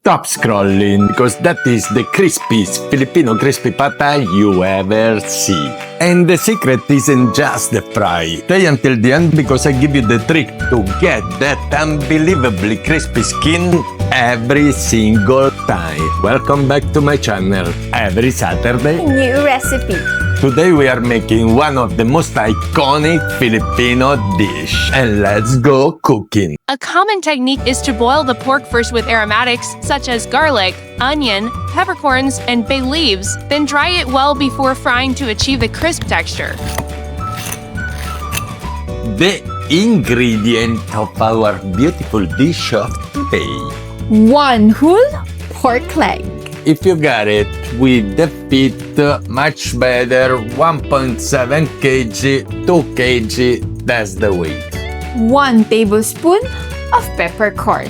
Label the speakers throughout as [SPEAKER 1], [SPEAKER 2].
[SPEAKER 1] Stop scrolling, because that is the crispiest Filipino crispy pata you ever see. And the secret isn't just the fry. Stay until the end because I give you the trick to get that unbelievably crispy skin every single time. Welcome back to my channel. Every Saturday,
[SPEAKER 2] New recipe.
[SPEAKER 1] today we are making one of the most iconic Filipino dish. And let's go cooking.
[SPEAKER 3] A common technique is to boil the pork first with aromatics such as garlic, onion, peppercorns, and bay leaves, then dry it well before frying to achieve the crisp texture.
[SPEAKER 1] The ingredient of our beautiful dish of today.
[SPEAKER 2] 1 whole pork leg.
[SPEAKER 1] If you got it, with the feet, much better, 1.7 kg, 2 kg, that's the weight.
[SPEAKER 2] 1 tablespoon of peppercorn.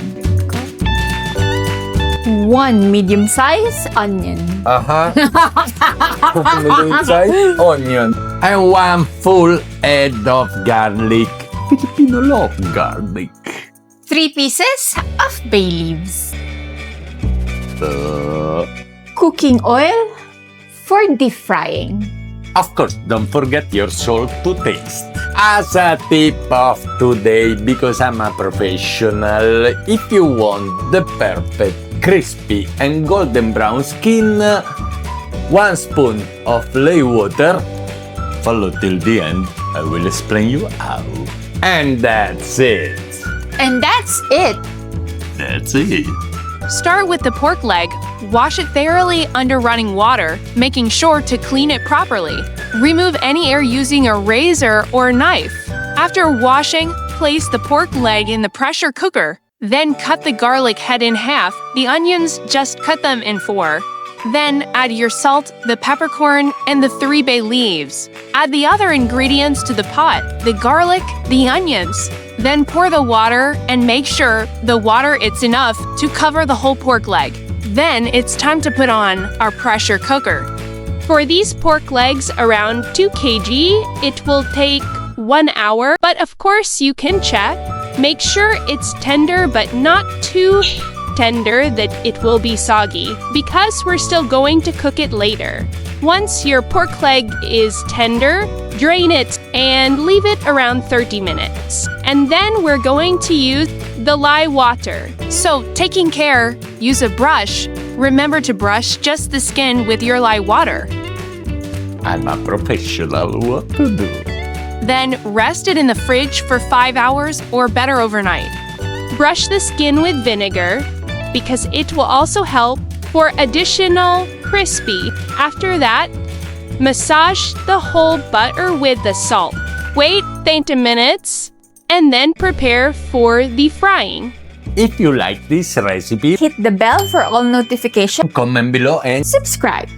[SPEAKER 2] 1 medium-sized onion.
[SPEAKER 1] Medium-sized onion. And 1 full head of garlic. Filipino love garlic.
[SPEAKER 2] 3 pieces of bay leaves. Cooking oil for deep frying.
[SPEAKER 1] Of course, don't forget your salt to taste. As a tip of today, because I'm a professional, if you want the perfect crispy and golden brown skin, 1 spoon of lay water. Follow till the end, I will explain you how. And that's it.
[SPEAKER 2] And that's it.
[SPEAKER 1] That's it.
[SPEAKER 3] Start with the pork leg. Wash it thoroughly under running water, making sure to clean it properly. Remove any air using a razor or knife. After washing, place the pork leg in the pressure cooker. Then cut the garlic head in half. The onions, just cut them in 4. Then add your salt, the peppercorn, and the 3 bay leaves. Add the other ingredients to the pot, the garlic, the onions. Then pour the water and make sure the water is enough to cover the whole pork leg. Then it's time to put on our pressure cooker. For these pork legs around 2 kg, it will take 1 hour, but of course you can check. Make sure it's tender but not too tender that it will be soggy, because we're still going to cook it later. Once your pork leg is tender, drain it and leave it around 30 minutes. And then we're going to use the lye water. So, taking care, use a brush. Remember to brush just the skin with your lye water.
[SPEAKER 1] I'm a professional, what to do?
[SPEAKER 3] Then rest it in the fridge for 5 hours or better overnight. Brush the skin with vinegar because it will also help for additional crispy. After that, massage the whole butter with the salt. Wait 30 minutes and then prepare for the frying.
[SPEAKER 1] If you like this recipe,
[SPEAKER 2] Hit the bell for all notifications.
[SPEAKER 1] comment below and
[SPEAKER 2] Subscribe.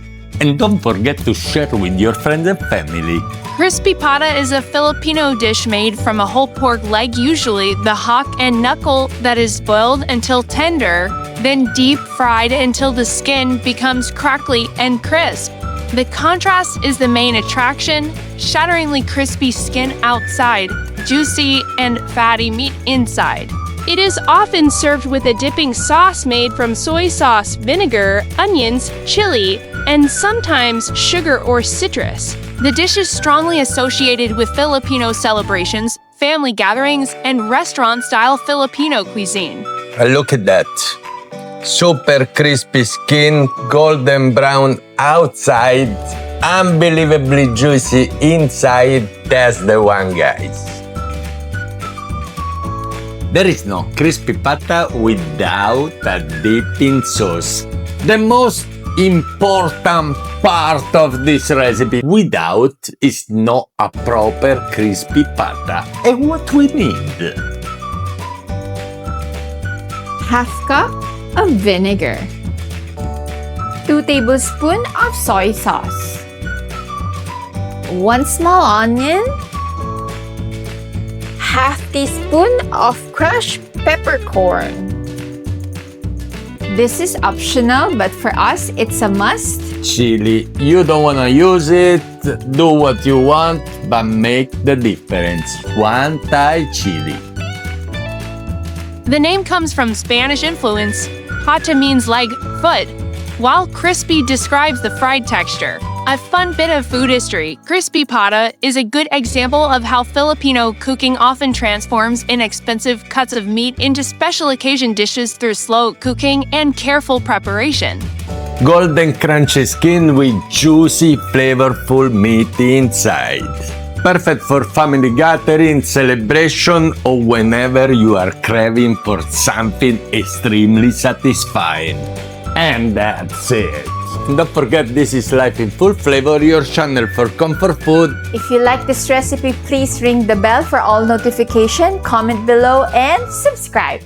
[SPEAKER 1] don't forget to share with your friends and family.
[SPEAKER 3] Crispy pata is a Filipino dish made from a whole pork leg, usually the hock and knuckle, that is boiled until tender, then deep fried until the skin becomes crackly and crisp. The contrast is the main attraction: shatteringly crispy skin outside, juicy and fatty meat inside. It is often served with a dipping sauce made from soy sauce, vinegar, onions, chili, and sometimes sugar or citrus. The dish is strongly associated with Filipino celebrations, family gatherings, and restaurant-style Filipino cuisine.
[SPEAKER 1] Look at that. Super crispy skin, golden brown outside, unbelievably juicy inside. That's the one, guys. There is no crispy pata without a dipping sauce. The most important part of this recipe without is not a proper crispy pata. And what we need?
[SPEAKER 2] Half cup of vinegar. 2 tablespoons of soy sauce. 1 small onion. Half teaspoon of crushed peppercorn. This is optional, but for us, it's a must.
[SPEAKER 1] Chili. You don't want to use it, do what you want, but make the difference. 1 Thai chili.
[SPEAKER 3] The name comes from Spanish influence. pata means leg, foot, while crispy describes the fried texture. A fun bit of food history, crispy pata is a good example of how Filipino cooking often transforms inexpensive cuts of meat into special occasion dishes through slow cooking and careful preparation.
[SPEAKER 1] Golden crunchy skin with juicy, flavorful meat inside. Perfect for family gathering, celebration, or whenever you are craving for something extremely satisfying. And that's it. Don't forget, this is Life in Full Flavor, your channel for comfort food.
[SPEAKER 2] If you like this recipe, please ring the bell for all notification, comment below, and subscribe.